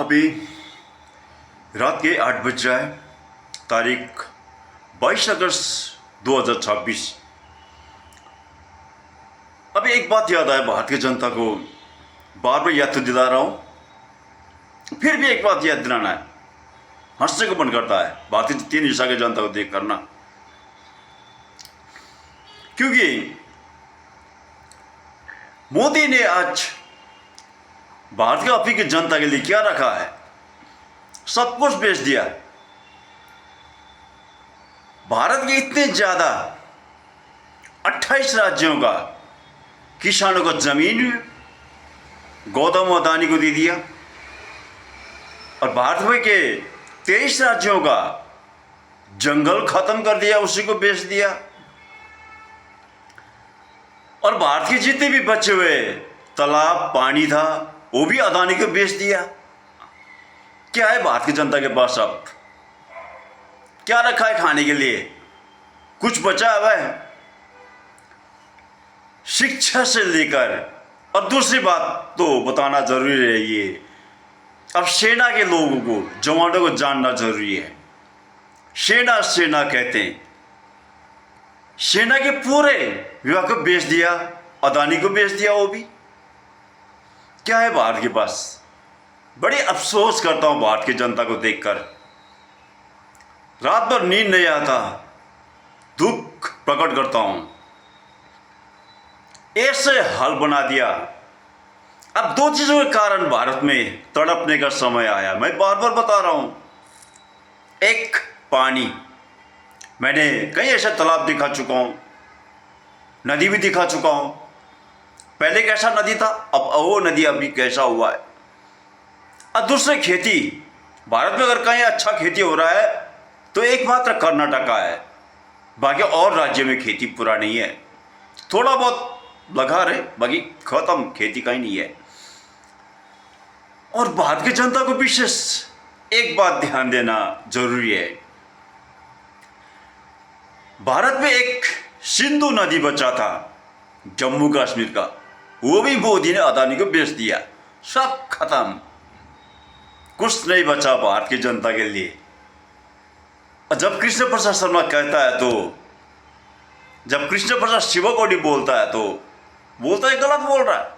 अभी रात के 8 बज रहा है। तारीख 22 अगस्त 2026। अभी एक बात याद आया, भारतीय जनता को बार बार याद तो दिला रहा हूँ, फिर भी एक बात याद दिलाना है। हंसने को मन करता है भारतीय तीन हिस्सा के जनता को देख करना, क्योंकि मोदी ने आज भारत के अफ्रीकी जनता के लिए क्या रखा है, सब कुछ बेच दिया। भारत के इतने ज्यादा 28 राज्यों का किसानों को जमीन गौतम अदानी को दे दिया, और भारत में के 23 राज्यों का जंगल खत्म कर दिया, उसी को बेच दिया। और भारत के जितने भी बचे हुए तालाब पानी था वो भी अदानी को बेच दिया। क्या है भारत की जनता के पास? अब क्या रखा है खाने के लिए? कुछ बचा हुआ है? शिक्षा से लेकर, और दूसरी बात तो बताना जरूरी है, ये अब सेना के लोगों को, जवानों को जानना जरूरी है। सेना सेना कहते हैं, सेना के पूरे विभाग को बेच दिया, अदानी को बेच दिया। वो भी क्या है भारत के पास? बड़ी अफसोस करता हूं भारत की जनता को देखकर। रात भर नींद नहीं आता, दुख प्रकट करता हूं। ऐसे हाल बना दिया। अब दो चीजों के कारण भारत में तड़पने का समय आया। मैं बार बार बता रहा हूं। एक, पानी। मैंने कई ऐसे तालाब दिखा चुका हूं, नदी भी दिखा चुका हूं। पहले कैसा नदी था, अब वो नदी अभी कैसा हुआ है। और दूसरे, खेती। भारत में अगर कहीं अच्छा खेती हो रहा है तो एकमात्र कर्नाटक का है, बाकी और राज्य में खेती पूरा नहीं है। थोड़ा बहुत लगा रहे, बाकी खत्म, खेती कहीं नहीं है। और भारत की जनता को विशेष एक बात ध्यान देना जरूरी है। भारत में एक सिंधु नदी बचा था जम्मू कश्मीर का, वो भी मोदी ने अदानी को बेच दिया। सब खत्म, कुछ नहीं बचा भारत की जनता के लिए। और जब कृष्ण प्रसाद शर्मा कहता है, तो जब कृष्ण प्रसाद शिवकोटी बोलता है तो बोलता है गलत बोल रहा है,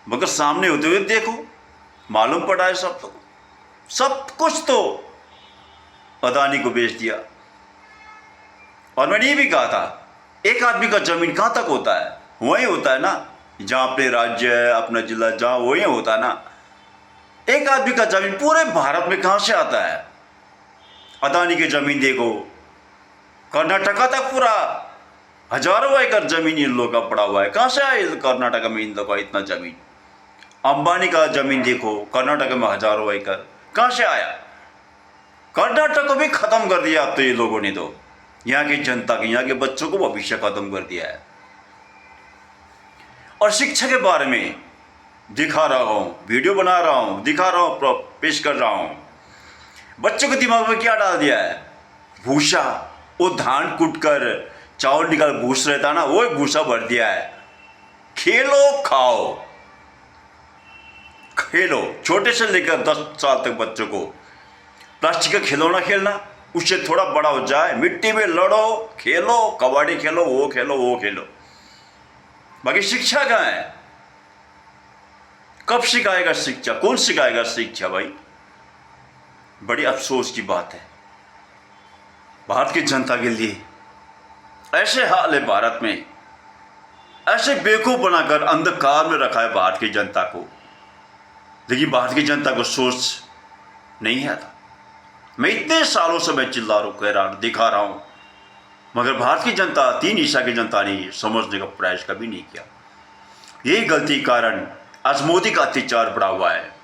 मगर सामने होते हुए देखो, मालूम पड़ा है सब। तो सब कुछ तो अदानी को बेच दिया। और मैंने ये भी कहा था, एक आदमी का जमीन कहां तक होता है? वहीं होता है ना जहां अपने राज्य है, अपना जिला, जहां वहीं होता है ना। एक आदमी का जमीन पूरे भारत में कहां से आता है? अदानी की जमीन देखो, कर्नाटका तक पूरा हजारों एकड़ जमीन इन लोगों का पड़ा हुआ है। कहां से आए कर्नाटक में इन लोगों का इतना जमीन? अंबानी का जमीन देखो, कर्नाटक में हजारों एकड़, कहां से आया? कर्नाटक को भी खत्म कर दिया अब तो ये लोगों ने। तो यहाँ की जनता के, यहाँ के बच्चों को भविष्य खत्म कर दिया है। और शिक्षा के बारे में दिखा रहा हूं, वीडियो बना रहा हूं, दिखा रहा हूं, पेश कर रहा हूं। बच्चों के दिमाग में क्या डाल दिया है? भूसा। वो धान कूट कर चावल निकाल भूस रहता ना, वो भूसा भर दिया है। खेलो खाओ, खेलो। छोटे से लेकर 10 साल तक बच्चों को प्लास्टिक का खिलौना खेलना, उससे थोड़ा बड़ा हो जाए, मिट्टी में लड़ो, खेलो, कबड्डी खेलो, वो खेलो, वो खेलो। बाकी शिक्षा कहाँ है? कब सिखाएगा शिक्षा? कौन सिखाएगा शिक्षा भाई? बड़ी अफसोस की बात है भारत की जनता के लिए। ऐसे हाल है भारत में, ऐसे बेवकूफ बनाकर अंधकार में रखा है भारत की जनता को। लेकिन भारत की जनता को सोच नहीं है था। मैं इतने सालों से मैं चिल्ला रहा हूं, कह रहा हूं, दिखा रहा हूं, मगर भारत की जनता, तीन हिस्सा की जनता ने समझने का प्रयास कभी नहीं किया। यही गलती कारण आज मोदी का अत्याचार बढ़ा हुआ है।